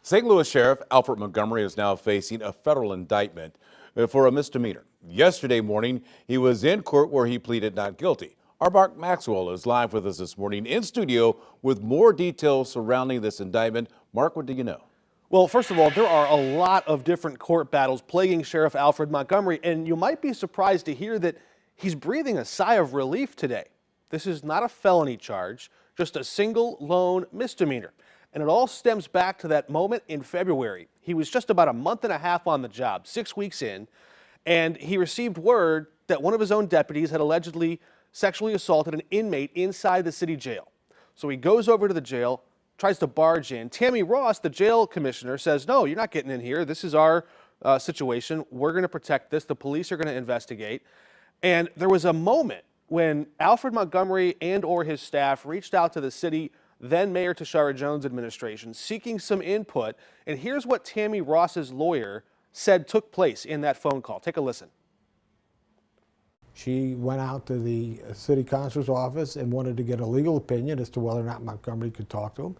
St. Louis Sheriff Alfred Montgomery is now facing a federal indictment for a misdemeanor. Yesterday morning, he was in court where he pleaded not guilty. Our Mark Maxwell is live with us this morning in studio with more details surrounding this indictment. Mark, what do you know? Well, first of all, there are a lot of different court battles plaguing Sheriff Alfred Montgomery, and you might be surprised to hear that he's breathing a sigh of relief today. This is not a felony charge, just a single lone misdemeanor. And it all stems back to that moment in February. He was just about a month and a half on the job, 6 weeks in, and he received word that one of his own deputies had allegedly sexually assaulted an inmate inside the city jail. So he goes over to the jail, tries to barge in. Tammy Ross, the jail commissioner, says, "No, you're not getting in here. This is our situation. We're going to protect this. The police are going to investigate." And there was a moment when Alfred Montgomery and or his staff reached out to the city, then Mayor Tashara Jones administration, seeking some input. And here's what Tammy Ross's lawyer said took place in that phone call. Take a listen. She went out to the city council's office and wanted to get a legal opinion as to whether or not Montgomery could talk to him.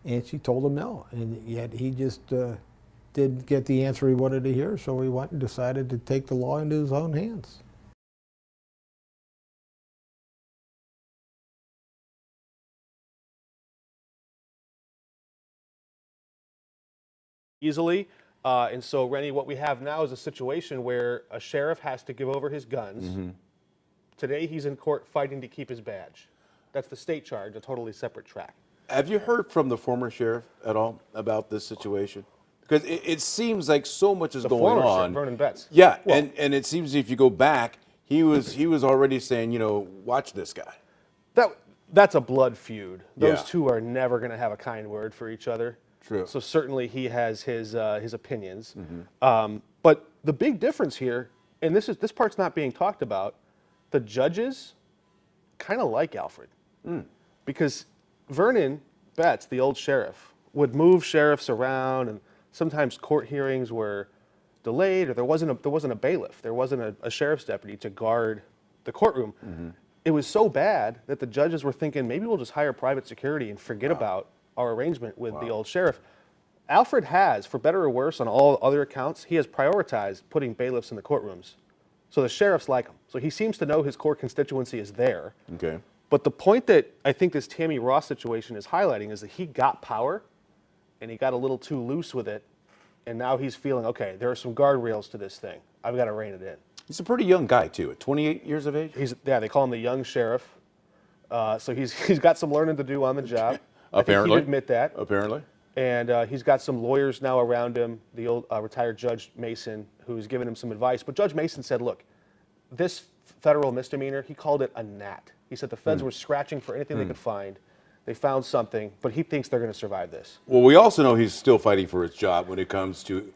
And she told him no. And yet he just didn't get the answer he wanted to hear, so he went and decided to take the law into his own hands. Easily. And so, Rennie, what we have now is a situation where a sheriff has to give over his guns. Mm-hmm. Today, he's in court fighting to keep his badge. That's the state charge, a totally separate track. Have you heard from the former sheriff at all about this situation? Because it seems like so much is going on. Sheriff, Vernon Betts. Yeah, well, and it seems if you go back, he was already saying, you know, watch this guy. That's a blood feud. Those two are never going to have a kind word for each other. True. So certainly he has his opinions. Mm-hmm. But the big difference here, and this part's not being talked about, the judges kind of like Alfred. Because Vernon Betts, the old sheriff, would move sheriffs around, and sometimes court hearings were delayed, or there wasn't a bailiff, there wasn't a sheriff's deputy to guard the courtroom. Mm-hmm. It was so bad that the judges were thinking, maybe we'll just hire private security and forget about our arrangement with the old sheriff. Alfred has, for better or worse, on all other accounts, he has prioritized putting bailiffs in the courtrooms. So the sheriffs like him. So he seems to know his core constituency is there. Okay. But the point that I think this Tammy Ross situation is highlighting is that he got power, and he got a little too loose with it, and now he's feeling, okay, there are some guardrails to this thing. I've got to rein it in. He's a pretty young guy, too, at 28 years of age? They call him the young sheriff. So he's got some learning to do on the job. Apparently. I think he'd admit that. Apparently. And he's got some lawyers now around him, the old retired Judge Mason, who's given him some advice. But Judge Mason said, look, this federal misdemeanor, he called it a gnat. He said the feds were scratching for anything they could find. They found something, but he thinks they're going to survive this. Well, we also know he's still fighting for his job when it comes to,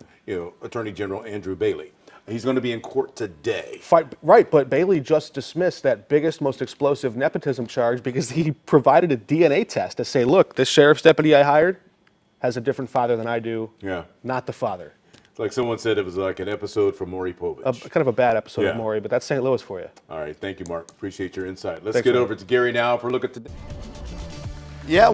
Attorney General Andrew Bailey. He's going to be in court today. Right, but Bailey just dismissed that biggest, most explosive nepotism charge because he provided a DNA test to say, look, this sheriff's deputy I hired has a different father than I do. Yeah. Not the father. It's like someone said it was like an episode from Maury Povich. Kind of a bad episode of Maury, but that's St. Louis for you. All right, thank you, Mark. Appreciate your insight. Let's get over to Gary now for a look at today. Yeah.